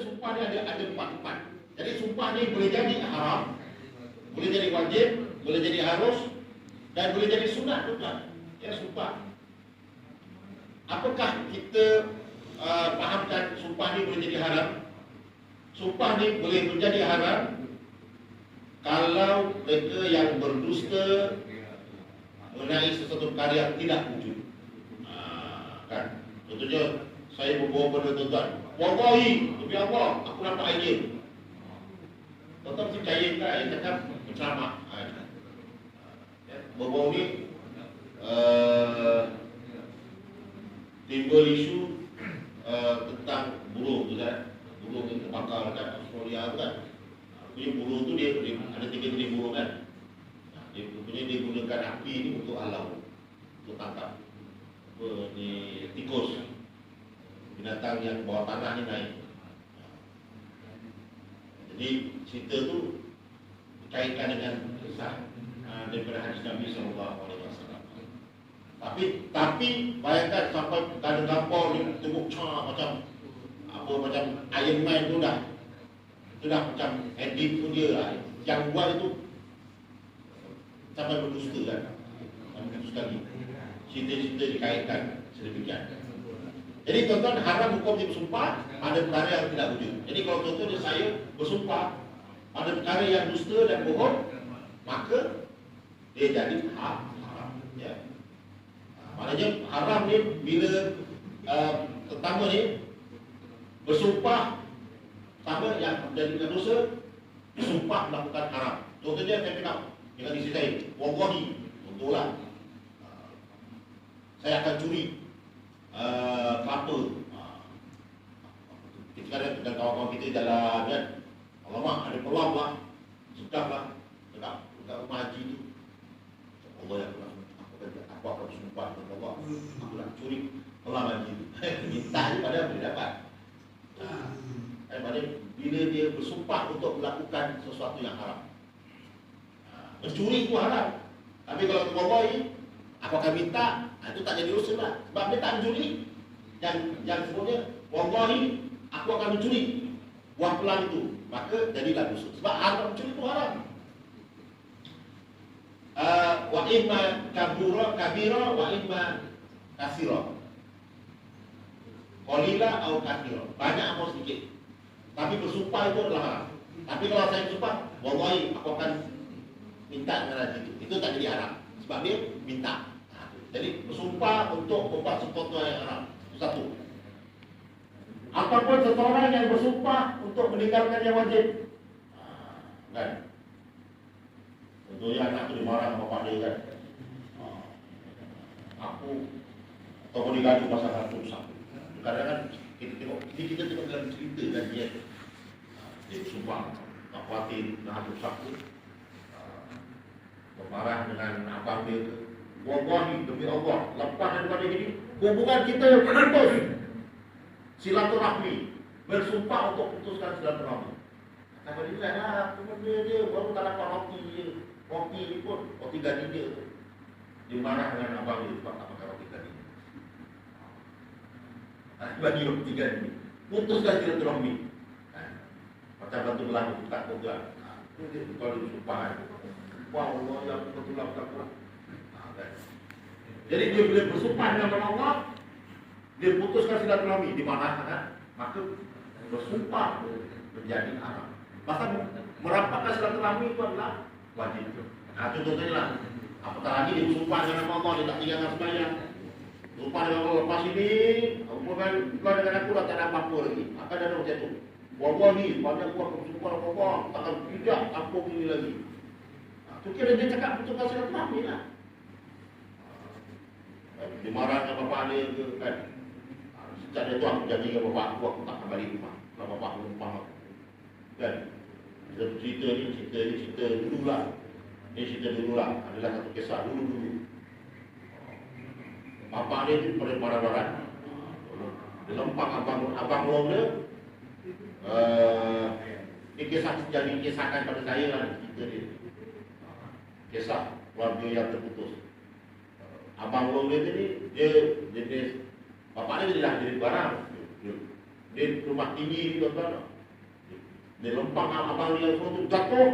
sumpah ni ada empat tempat. Jadi sumpah ni boleh jadi haram, boleh jadi wajib, boleh jadi harus, dan boleh jadi sunat juga. Ya, sumpah. Apakah kita fahamkan sumpah ni boleh jadi haram? Sumpah ni boleh menjadi haram kalau mereka yang berdusta mengenai sesuatu perkara yang tidak wujud. Kan? Contohnya, saya berbual pada tuan-tuan, wallahi, demi Allah, aku nampak idea. Tuan-tuan mesti percaya ke ayat cakap berceramah. Berbual ni timbul isu tentang burung tu kan. Burung yang terbakar dekat Australia tu kan. Punya burung tu dia ada 3 jenis burung kan. Dia gunakan api ni untuk halau, untuk tangkap ni tikus, binatang yang bawah tanah ni naik. Jadi cerita tu dikaitkan dengan kisah daripada hadis Nabi SAW. Tapi bayangkan sampai ada gambar ni tengok macam Iron Man tu dah macam edit tu dia yang buat itu sampai berdusta kan. Sekali cerita-cerita dikaitkan sedemikian. Jadi tuan-tuan, haram hukum dia bersumpah pada perkara yang tidak wujud. Jadi kalau contohnya saya bersumpah pada perkara yang dusta dan bohong, maka dia jadi haram. Ya. Maknanya haram ni bila pertama ni bersumpah pertama yang menjadikan dosa, bersumpah melakukan haram. Contohnya saya cakap dengan isteri saya, wallahi, contohlah, saya akan curi kelapa. Kita kadang dengan kawan-kawan kita jalan kan, alamak ada peluang lah, sedap lah dekat rumah haji tu. Allah yang aku akan bersumpah kepada Allah, aku nak curi peluang haji tu. Minta daripada boleh dapat. Maknanya bila dia bersumpah untuk melakukan sesuatu yang haram, mencuri itu haram. Tapi kalau wallahi aku akan minta, itu tak jadi dosa lah. Sebab dia tak mencuri. Yang sebutnya wallahi aku akan mencuri buah pelang itu, maka jadilah dosa. Sebab haram, mencuri itu haram. Wa imma kabira wa imma kasira, qalila atau kathira, banyak atau sedikit. Tapi bersumpah itu adalah haram. Tapi kalau saya bersumpah wallahi aku akan minta dengan haji itu tak jadi haram. Sebab dia minta. Jadi bersumpah untuk membuat sesuatu yang haram. Itu satu. Apapun seseorang yang bersumpah untuk meninggalkan yang wajib, kan? Contohnya anak tu dimarah sama bapak dia kan, aku ataupun digaduh pasal satu satu. Kadang-kadang kita tengok dalam cerita kan dia bersumpah tak khawatir dengan satu satu, bermarah dengan abang dia tu. Wallahi, demi Allah, lepas daripada ini hubungan kita putus silaturahmi, bersumpah untuk putuskan silaturahmi. Kata dia lah, dia baru tak dapat roti ni pun, roti gadi dia tu. Dia marah dengan abang dia sebab tak makan roti gadi. Bagi roti gadi, putuskan silaturahmi. Macam batu belah tu, tak pegang. Kalau dia sumpah, wah Allah yang betul-betul tak. Jadi dia bila bersumpah dengan Allah, dia putuskan silaturahmi, di mana kan? Maka bersumpah menjadi haram. Maka merapatkan silaturahmi itu adalah wajib. Contohnya lah, apatah lagi dia bersumpah dengan Allah, dia tak tinggalkan sembahyang. Sumpah dengan Allah, lepas ini, kau dengan aku tak ada apa-apa lagi. Akan ada macam itu. Wallahi, banyak aku akan bersumpah dengan Allah, takkan tidak kampung ini lagi. Itu kira dia cakap putuskan silaturahmi lah. Dia marah dengan bapak dia ke kan. Sejak dia tu aku janji dengan bapak aku tak akan balik rumah kalau bapak aku lupa aku kan. Cerita dululah. Ini cerita dululah. Adalah satu kisah dulu. Bapak dia tu pada barat-barat, dia lempang abang long dia. Ini kisah jadi kisahkan pada saya lah cerita dia. Kisah keluarga yang terputus. Abang long dia tadi, dia bapak dia dah jadi barang. Dia rumah tinggi tuan-tuan. Dia lempang abang dia semua tu jatuh.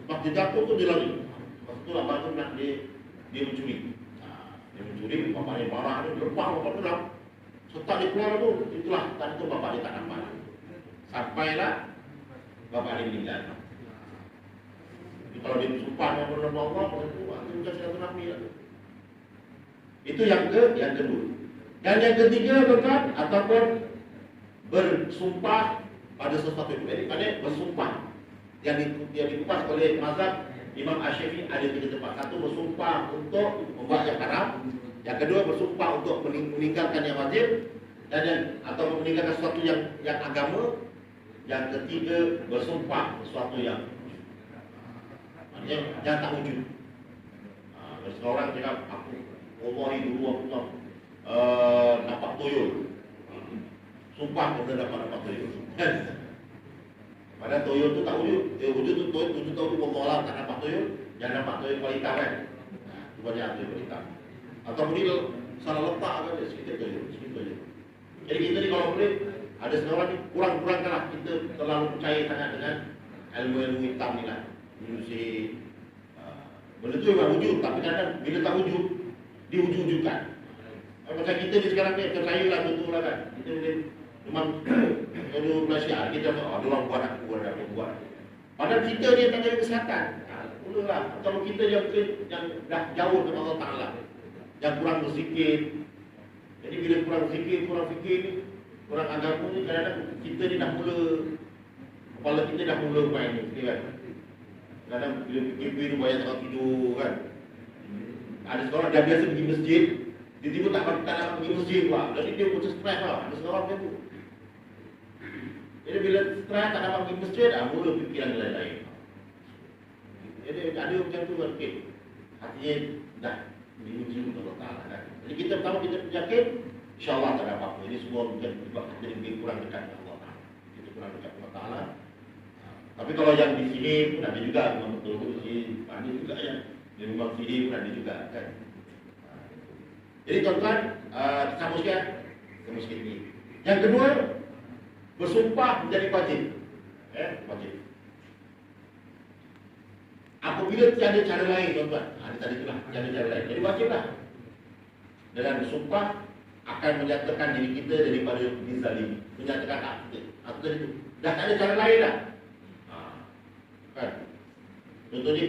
Sebab dia jatuh tu dia lari. Lepas tu abang tu nak dia mencuri. Dia mencuri, bapak dia marah, dia lempang bapak tu dah. Setelah dia keluar tu, itulah tadi tu bapak dia tak nampak. Sampailah bapak dia meninggal. Kalau dia bersumpah dengan Allah, itu bukan silaturahmi lah. Itu yang kedua. Dan yang ketiga tuan, ataupun bersumpah pada sesuatu itu. Jadi pada bersumpah yang dikupas oleh mazhab Imam Asy-Syafi'i ada 3 tempat. Satu bersumpah untuk membuat yang haram, yang kedua bersumpah untuk meninggalkan yang wajib, dan atau meninggalkan sesuatu yang agama, yang ketiga bersumpah sesuatu yang jangan tak wujud. Seorang cakap aku wallahi dulu aku dapat tuyul. Sumpah kena dapat tuyul. Padahal tuyul tu tak wujud. Wujud tu tuyul tu wallah tak dapat tuyul. Yang dapat tuyul kualitas kan. Itu banyak tuyul kualitas. Atau dia salah letak kan dia sikit tuyul. Jadi kita ni kalau boleh ada seorang ni kurang-kurangkanlah kita terlalu percaya sangat dengan ilmu hitam ni lah. Manusia benda tu memang wujud, tapi kadang bila tak wujud diwujud-wujudkan. Macam kita ni sekarang ni percaya lah betul lah kan. Kita ni memang kalau Malaysia kita ada orang buat aku ada orang buat. Padahal kita ni tak jaga kesihatan. Mulalah kalau kita yang dah jauh dengan Allah Taala, yang kurang berzikir. Jadi bila kurang zikir, kurang fikir ni, kurang agama ni, kadang-kadang kita ni dah mula kepala kita dah mula main ni kan. Kadang bila fikir banyak tak tidur kan. Ada seorang dah biasa pergi masjid, tiba-tiba tak nak pergi masjid pula. Jadi dia macam stres lah. Ada seorang macam tu. Jadi bila stres tak dapat pergi masjid, mula fikiran lain-lain. Jadi ada macam tu kan. Okay. Hatinya dah diuji untuk Allah Ta'ala kan. Jadi kita pertama kita yakin, insyaAllah tak ada apa-apa. Ini semua bukan sebab kita lebih kurang dekat dengan Allah Ta'ala. Kita kurang dekat dengan Allah Ta'ala. Tapi kalau yang di sini pun ada juga, memang betul-betul di sini ada juga yang memang sini pun ada juga kan. Jadi tuan-tuan, sama sikit ni. Yang kedua, bersumpah menjadi wajib. Wajib. Apabila tiada cara lain tuan-tuan, tadi itulah tiada cara lain. Jadi wajiblah. Dalam bersumpah akan menyatakan diri kita daripada dizalimi, menyatakan hak kita. Atau itu dah tak ada cara lain dah. Kan? Contohnya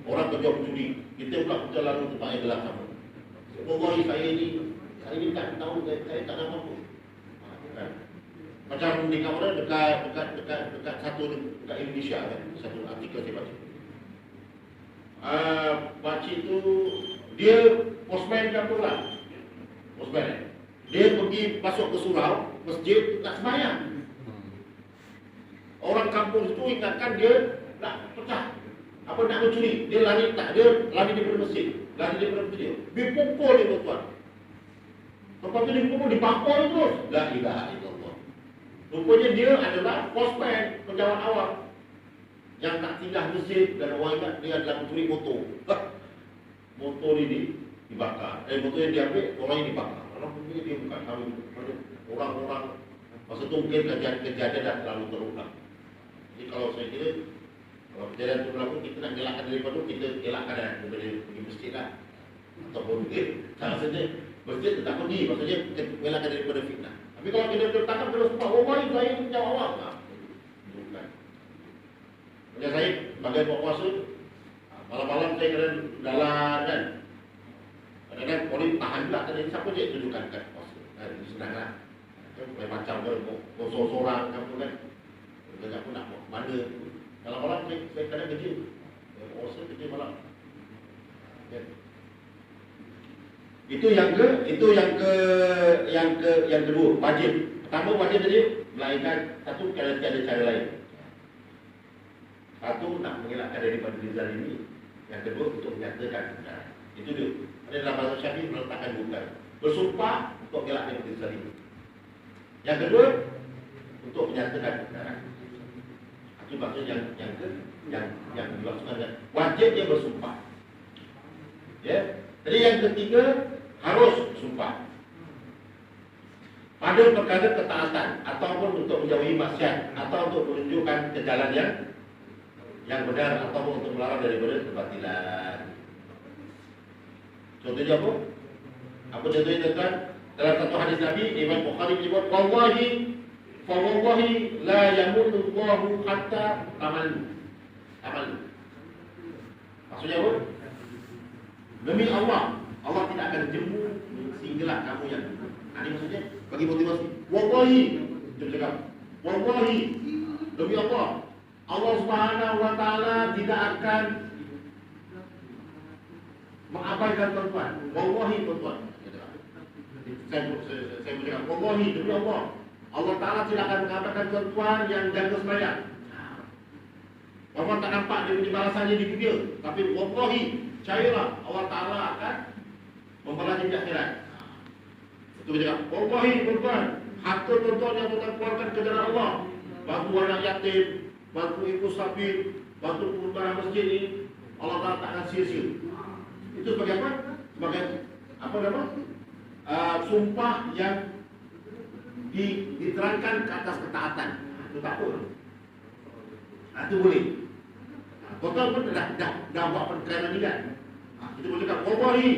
orang kerja pencuri, kita pula kita lalu tempat yang gelap sama. Wallahi saya ni tak tahu, saya tak ada apa-apa. Kan? Macam di kawasan dekat satu dekat Indonesia kan, satu artikel saya baca. Pakcik tu dia postman kan tu lah. Postman. Dia pergi masuk ke surau masjid nak sembahyang. Orang kampung itu ingatkan dia nak pecah apa nak mencuri. Dia lari daripada masjid, lari daripada masjid. Dipukul dia tuan-tuan. Lepas tu dipukul, dipapol terus. La ilaha illallah. Rupanya dia adalah postman, penjawat awam yang tak tinggal masjid, dan orang ingat dia adalah mencuri motor. Motor ini dibakar. Motor yang diambil, orang ini dibakar. Orang punya dia bukan tahu. Orang-orang masa tu mungkin kejadian dah terlalu terulang. Jadi kalau saya kira, kalau kejadian itu berlaku, kita nak gelakkan daripada kita gelakkan daripada pergi masjid lah. Ataupun mungkin salah saja masjid tetap pergi, maksudnya gelakkan daripada fitnah. Tapi kalau kita tertangkap terus sebab orang saya ini jawab awam. Bukan. Macam saya sebagai puasa, malam-malam saya kena jalan kan. Kadang-kadang polis tahan juga, kadang siapa je tunjukkan kat puasa. Senanglah. Macam sorang kamu kan. Kerja pun nak mana. Kalau malam saya kadang kerja. Puasa kerja malam. Okay. Itu yang kedua, wajib. Pertama wajib tadi melainkan satu kalau tiada cara lain. Satu nak mengelakkan daripada dizalimi. Yang kedua untuk menyatakan. Itu dia. Ada dalam bahasa Syafi'i meletakkan bukan. Bersumpah untuk mengelakkan daripada dizalimi. Yang kedua untuk menyatakan. Itu maksud yang dimaksudkan wajib dia bersumpah. Ya. Jadi yang ketiga harus sumpah. Pada ada perkara ketaatan ataupun untuk menjauhi maksiat atau untuk menunjukkan ke jalan yang benar ataupun untuk melarang daripada kebatilan. Contohnya apa? Apa contohnya tuan? Dalam satu hadis Nabi, Imam Bukhari menyebut, wallahi la yamutu Allahu hatta tamalu. Maksudnya apa? Demi Allah tidak akan jemu sehinggalah kamu yang ini maksudnya bagi motivasi. Wallahi, dia cakap, wallahi, demi Allah Subhanahu wa taala tidak akan mengabaikan tuan-tuan. Wallahi tuan-tuan. Saya bercakap, wallahi, demi Allah taala tidak akan mengabaikan tuan-tuan yang jaga sembahyang. Walaupun tak nampak dia punya balasannya di dunia, tapi wallahi, percayalah Allah taala akan membalasnya di akhirat. Itu bercakap, wallahi tuan-tuan, harta tuan-tuan yang tuan keluarkan ke jalan Allah, bantu anak yatim, bantu ibu sakit, bantu pembangunan masjid ini, Allah Ta'ala tak akan sia-sia. Itu sebagai apa? Sebagai sumpah yang diterangkan ke atas ketaatan. Itu tak apa. Itu boleh. Total pun dah buat perkara ni kan. Kita boleh cakap, wallahi,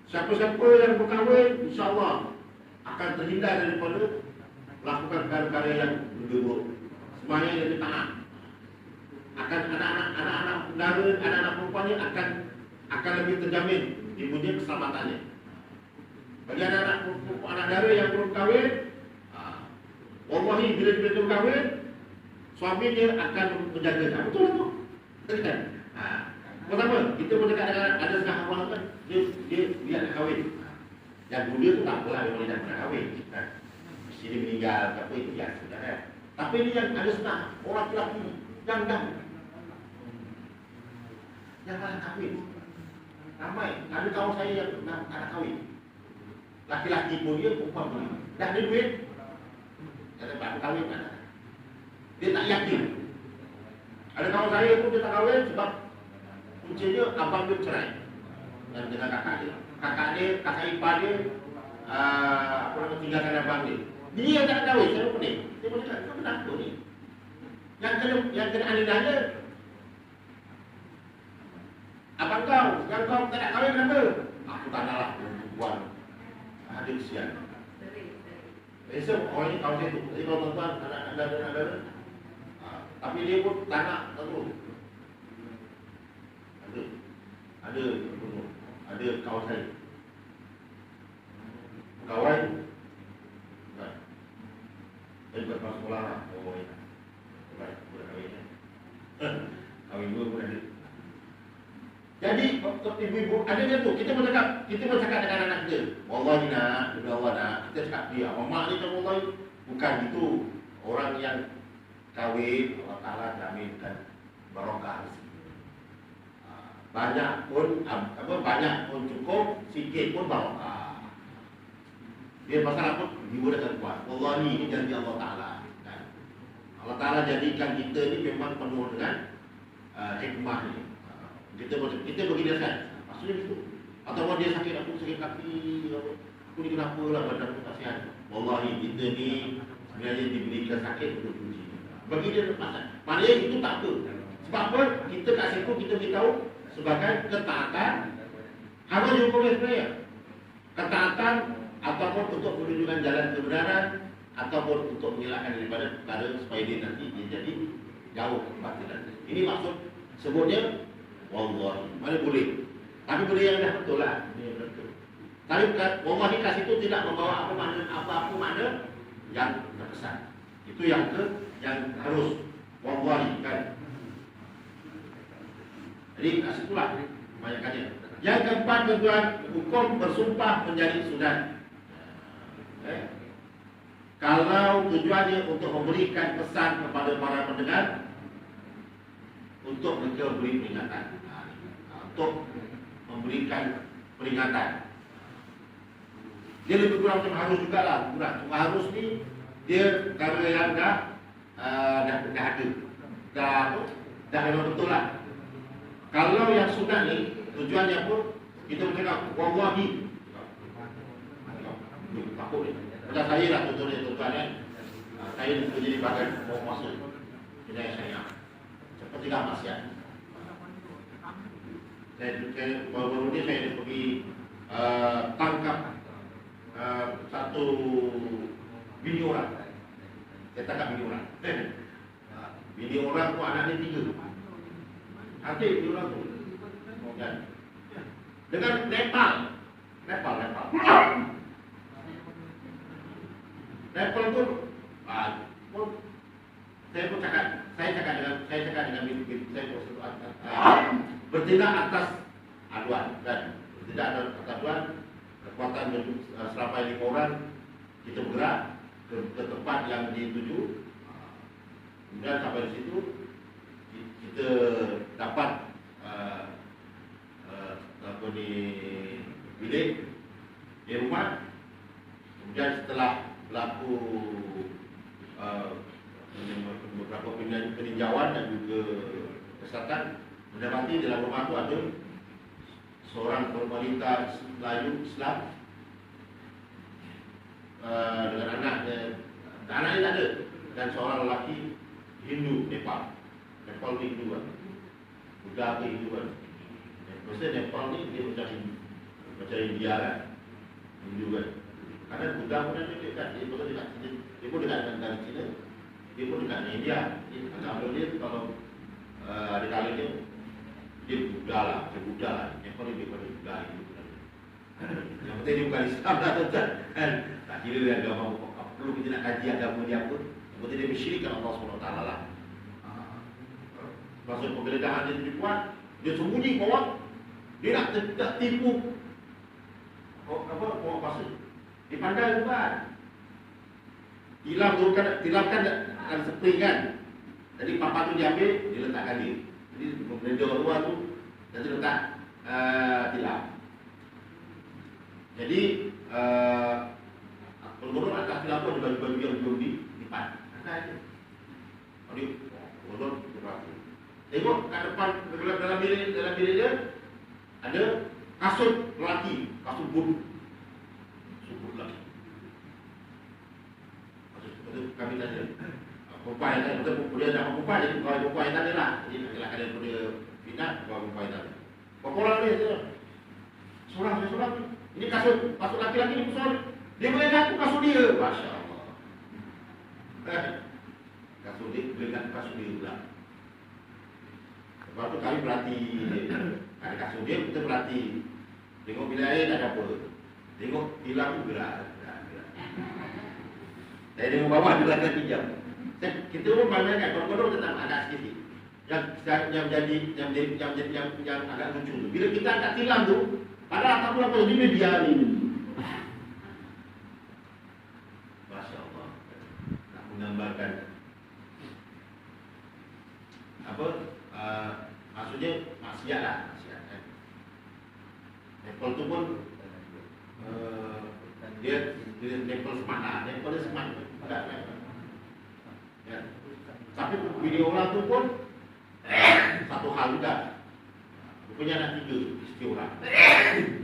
siapa-siapa yang berkahwin, insyaAllah akan terhindar daripada melakukan perkara-perkara yang buruk. Semuanya yang taat. Akan anak-anak saudara, anak-anak perempuannya akan lebih terjamin ibunya keselamatannya. Bagi anak-anak saudara yang belum kahwin, wallahi bila dia belum kahwin, suaminya akan menjaga. Betul tu. Betul kan? Pertama, kita berdekat dengan ada setengah orang kan, dia nak kahwin. Yang muda tu tak apalah, dia boleh nak kahwin. Mesti dia meninggal, apa itu biasa kan. Tapi ni yang ada setengah orang lelaki yang dah kahwin. Ramai, ada kawan saya yang nak kahwin. Laki-laki pun dia, perempuan pun dia. Dah ada duit, dia tak kahwin mana. Dia tak yakin. Ada kawan saya pun dia tak kahwin sebab puncanya abang dia cerai dengan kakak dia. Kakak ipar dia tinggalkan abang dia. Dia yang tak kahwin, saya pening. Dia pun cakap, kenapa ni? Yang kena anidahnya abang kau, yang kau tak nak kahwin kenapa? Aku tak nak lah, perempuan ada kesian. Biasa orang ni kawan saya tu. Jadi kalau tuan-tuan ada tapi dia pun tak nak terus. Ada kawan saya. Kawan dia buat kelas sekolah lah. Oh ya. Baik, boleh kahwin. Kahwin dua pun ada. Jadi ibu-ibu ada dia tu. Kita bercakap dengan anak kita. Wallahi nak, demi Allah nak. Kita cakap dia, mak ni macam wallahi. Bukan itu. Orang yang kahwin, Allah Ta'ala jaminkan barokah rezeki. Banyak pun cukup, sikit pun barokah. Dia pasal apa? Jiwa dia kuat. Wallahi ini janji Allah Ta'ala. Allah Ta'ala jadikan kita ni memang penuh dengan hikmah ni. Kita bagi dia kan. Maksudnya itu. Atau dia sakit, aku sakit kaki, aku ni kenapa lah badan aku tak sihat. Wallahi kita ni sebenarnya diberikan sakit untuk uji. Bagi dia lepasan. Maknanya itu tak apa. Sebab apa? Kita kat situ kita beritahu sebagai ketaatan. Harus dihukumnya sebenarnya. Ketaatan ataupun untuk menunjukkan jalan kebenaran ataupun untuk mengelakkan daripada perkara supaya dia nanti dia jadi jauh kebatilan. Ini maksud sebutnya wallahi. Mana boleh. Tapi boleh yang dah betul lah. Tapi wallahi kat situ tidak membawa apa-apa makna yang terkesan. Itu yang harus wallahi kan. Jadi kat situlah kebanyakannya. Yang keempat tuan-tuan, hukum bersumpah menjadi sunat. Kalau tujuannya untuk memberikan pesan kepada para pendengar untuk mereka beri peringatan, untuk memberikan peringatan. Dia lebih kurang macam harus jugalah. Harus ni dia kalau yang dah ada, dah memang betul lah. Kalau yang sunat ni tujuannya pun kita bercakap wallahi takut ni. Macam saya lah contohnya tuan kan. Saya kerja di bagian mau masuk kedai saya. Seperti dah maksiat. Saya baru-baru ni saya pergi tangkap satu bini orang. Saya tangkap bini orang. Bini orang tu anaknya 3. Hati bini orang tu. Dan dengan Nepal tu, saya cakap dengan bini saya bertindak atas aduan kan, bertindak atas aduan kekuatan selama 5 orang kita bergerak ke tempat yang dituju. Kemudian sampai di situ kita dapat di bilik di rumah. Kemudian setelah berlaku beberapa peninjauan dan juga kesihatan, mendapati dalam rumah itu ada seorang wanita Melayu Islam dengan anaknya tak ada, dan seorang lelaki Hindu Nepal ni Hindu kan, Buddha ke Hindu kan. Maksudnya Nepal ni dia macam India kan, Hindu kan. Karena Buddha pun ada dekat, dia pun dekat dengan China, dia pun dekat dengan India. Kalau dia kalau ada kali dia Buddha lah, Nepal ni dia pada Buddha Hindu. Yang penting dia bukan Islam lah tuan-tuan kan. Tak kira dia agama apa, perlu kita nak kaji agama dia apa. Yang penting dia mensyirikkan Allah SWT lah. Maksud penggeledahan dia dibuat, dia sembunyi bawah. Dia nak tipu bawah pasir. Dia pandai bukan. Tilamkan dalam spring kan. Jadi papa tu diambil, dia letakkan dia. Jadi penggeledah luar tu, dia letak tilam. Jadi penggolong atas tilam tu ada baju-baju yang belum dilipat. Ada aja. Jadi penggolong berapa? Tengok kat depan dalam bilik dia ada kasut lelaki, kasut but. Kasut lelaki. Kasut kami tanya. Perempuan yang tanya, betul dia dah perempuan, jadi perempuan yang tanya lah. Jadi nak kena daripada pindah, perempuan yang tanya. Berapa orang dia? Seorang. Ini kasut laki-laki ni besar. Dia boleh ngaku kasut dia. Masya Allah. Kasut dia, boleh ngaku kasut dia pula. Lepas tu kami perhati ada kasut dia, kita perhati. Tengok bilik air tak ada apa. Tengok tilam tu gerak. Saya tengok bawah dia akan pinjam. Kita pun bayangkan kodok tetap agak sikit. Yang agak lucu tu. Bila kita angkat tilam tu, padahal tak pun apa, dia media ni. Masya Allah. Nak menggambarkan apa? Maksudnya maksiat lah. Nepal tu pun dia Nepal smart lah. Nepal dia smart. Ya. Tapi video orang tu pun satu hal juga. Rupanya anak 3 isteri orang.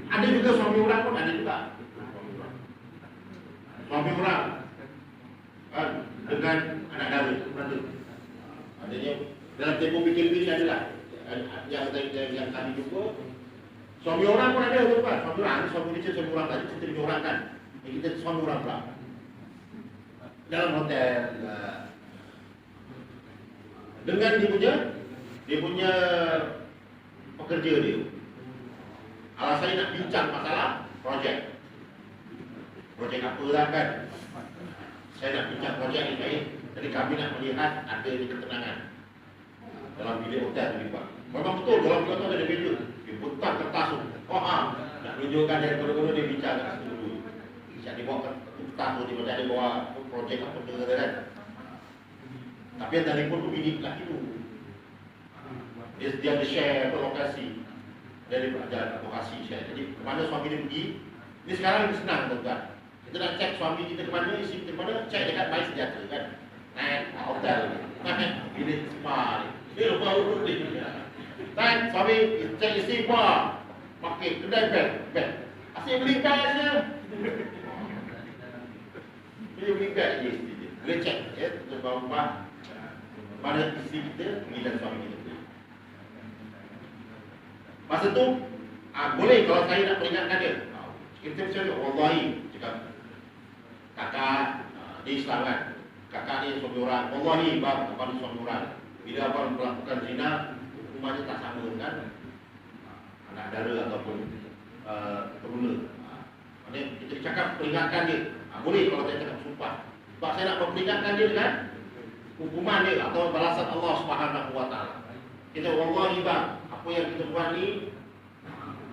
Ada juga suami orang pun ada juga. Suami orang kan, dengan anak dara. Adanya dalam tempoh bikin adalah yang kami jumpa. Suami orang pun ada tuan. Suami orang tadi cerita orang kan. Kita suami orang pula. Dalam hotel dengan dia punya pekerja dia. Alasannya nak bincang masalah projek apa lah kan. Saya nak bincang projek ni baik. Jadi kami nak melihat ada di ketenangan dalam bilik hotel tu Pak. Memang betul dalam bilik hotel ada meja. Dia putar kertas tu. Nak tunjukkan dia kono-kono dia bincang kat situ dulu. Dia bawa kertas tu dia macam dia bawa projek apa benda kan. Tapi yang telefon tu bini lelaki tu. Dia ada share lokasi. Dia ada jalan lokasi share. Jadi kemana suami dia pergi, ini sekarang lebih senang tuan-tuan. Kita nak cek suami kita kemana, isteri kita kemana, cek dekat baik sejahtera kan. Naik hotel ni. Bilik spa ni. Ini lupa urut ni. Dan suami cek isteri spa. Pakai kedai bed. Asyik beli bed je. Dia minggat je isteri dia. Boleh cek ya, tuan-tuan mana isteri kita dan suami kita. Masa tu boleh kalau saya nak peringatkan dia. Kita macam wallahi cakap kakak dia Islam kan. Kakak dia suami orang. Wallahi bab abang suami orang. Bila abang melakukan zina, hukumannya tak sama dengan anak dara ataupun teruna. Maksudnya kita cakap peringatkan dia. Boleh kalau saya cakap sumpah. Sebab saya nak memperingatkan dia dengan hukuman dia atau balasan Allah Subhanahu Wa Taala. Kita wallahi bang, apa yang kita buat ni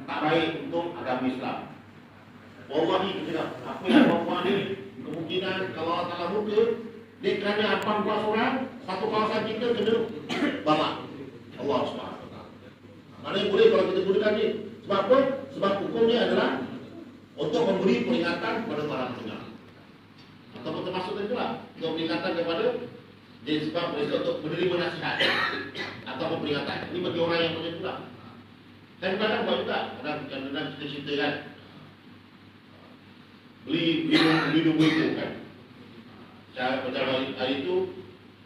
tak baik untuk agama Islam. Wallahi kita apa yang kita buat ni kemungkinan kalau Allah Taala muka dia kerana 18 orang satu kawasan kita kena balak Allah Subhanahu Wa Taala. Mana boleh kalau kita gunakan ni? Sebab apa? Sebab hukumnya adalah untuk memberi peringatan kepada para pendengar. Ataupun termasuk itulah untuk peringatan kepada dia sebab mereka untuk menerima nasihat ataupun peringatan. Ini bagi orang yang macam itulah. Dan kadang buat juga kadang-kadang kita cerita kan beli minum itu kan. Macam hari itu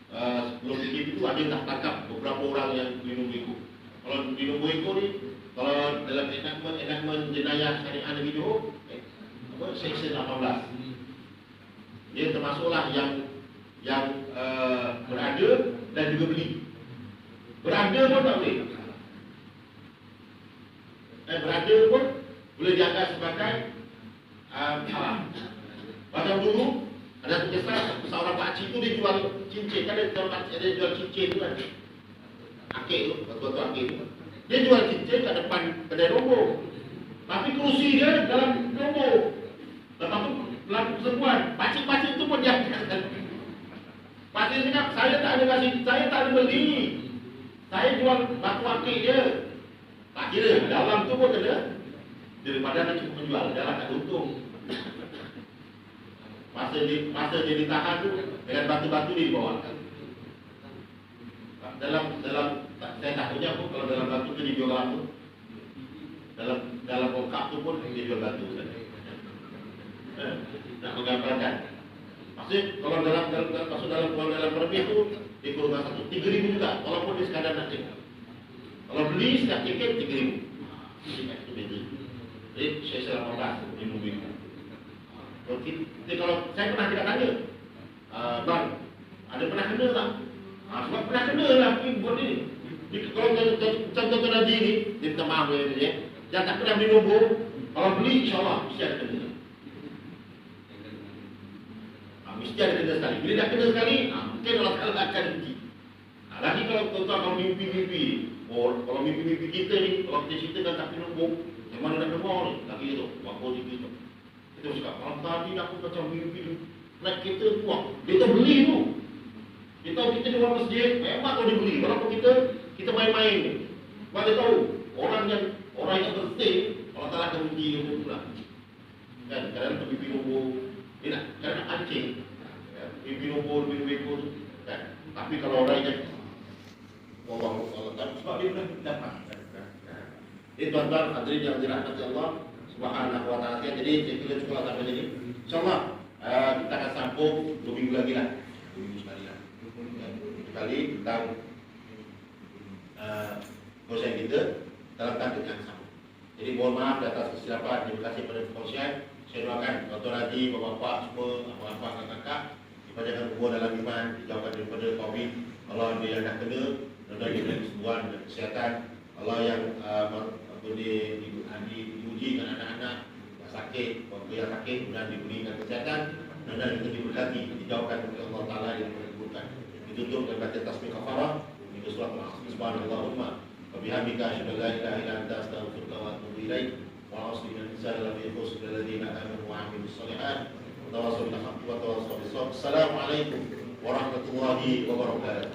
sebelum bikin itu ada yang tak tangkap beberapa orang yang minum itu. Kalau minum itu ni, kalau dalam enakmen jenayah syariah Nabi Johor, section 18, dia termasuklah yang berada dan juga beli. Berada pun tak boleh. Berada pun boleh dianggap sebagai haram. Pada dulu ada kisah seorang pakcik tu dia jual cincin. Kan dia jual cincin tu kan. Akik tu, betul-betul akik tu. Dia jual cincin kat depan kedai nombor. Tapi kerusi dia dalam nombor. Lepas tu pelaku perempuan, pakcik-pakcik tu pun dia katakan. Pakcik cakap, saya tak ada beli. Saya jual batu akik dia. Tak kira, dalam tu pun kena. Daripada dia cukup menjual, dalam tak untung. Masa dia ditahan tu, dengan batu-batu dia dibawakan. Saya takutnya pun kalau dalam batu tu dia jual batu. Dalam bokap tu pun dia jual batu. Nak menggambarkan. Maksud kalau dalam perbih tu dia kurang satu 3,000 juga walaupun dia sekadar nak cek. Kalau beli setiap tiket 3,000. Itu beza. Jadi saya salah 18 di mobil. Kalau saya pernah tidak tanya, bang, ada pernah kena tak? Sebab pernah kena lah buat ni. Kalau contoh Nabi ni, dia minta maaf dia. Yang tak pernah beli nombor, kalau beli insyaAllah mesti ada kena. Mesti ada kena sekali. Bila dah kena sekali, mungkin Allah Ta'ala akan uji. Lagi kalau tuan-tuan mimpi-mimpi, kalau mimpi-mimpi kita ni, kalau kita ceritakan tak kena nombor, yang mana nak nombor ni, lagi tu, apa dia tu. Kita cakap, kalau tadi aku macam mimpi tu, naik kereta kuat, dia tu beli tu. Dia tahu kita di luar masjid, memang kalau dia beli. Walaupun kita main-main ni. Sebab dia tahu, orang yang bersih, Allah Ta'ala akan uji dia pula. Kan, kadang-kadang mimpi nombor, dia nak, kadang nak pancing. Mimpi nombor, mimpi ekor tu. Kan? Tapi kalau orang yang Allah sebab dia pernah dapat. Jadi tuan-tuan, hadirin yang dirahmati Allah Subhanahu Wa Ta'ala. Jadi kita cukup sampai sini. InsyaAllah kita akan sambung 2 minggu lagi lah. 2 minggu sekali lah. Sekali tentang proses kita dalam tanduk yang sama. Jadi mohon maaf atas kesilapan. Terima kasih pada perkongsian. Saya doakan Dr. Haji, bapak-bapak semua, abang-abang, kakak-kakak dipanjangkan umur dalam iman, dijauhkan daripada COVID. Allah yang dah kena, dan diberi kesembuhan dan kesihatan. Allah yang diuji dengan anak-anak yang sakit, waktu yang sakit, kemudian diberikan kesihatan, dan kita diberkati, dijauhkan oleh Allah Ta'ala yang menentukan. Ditutup dengan baca tasbih kafarah, itu surat al-Asmi subhanallahumma wa bihamdika asyhadu an la ilaha illa anta astaghfiruka wa atubu ilaik. Wa asli min insani lam yakhus bil ladzina amanu wa 'amilus shalihat. Tawassaw bil haqqi wa tawassaw bis sabr. Assalamualaikum warahmatullahi wabarakatuh.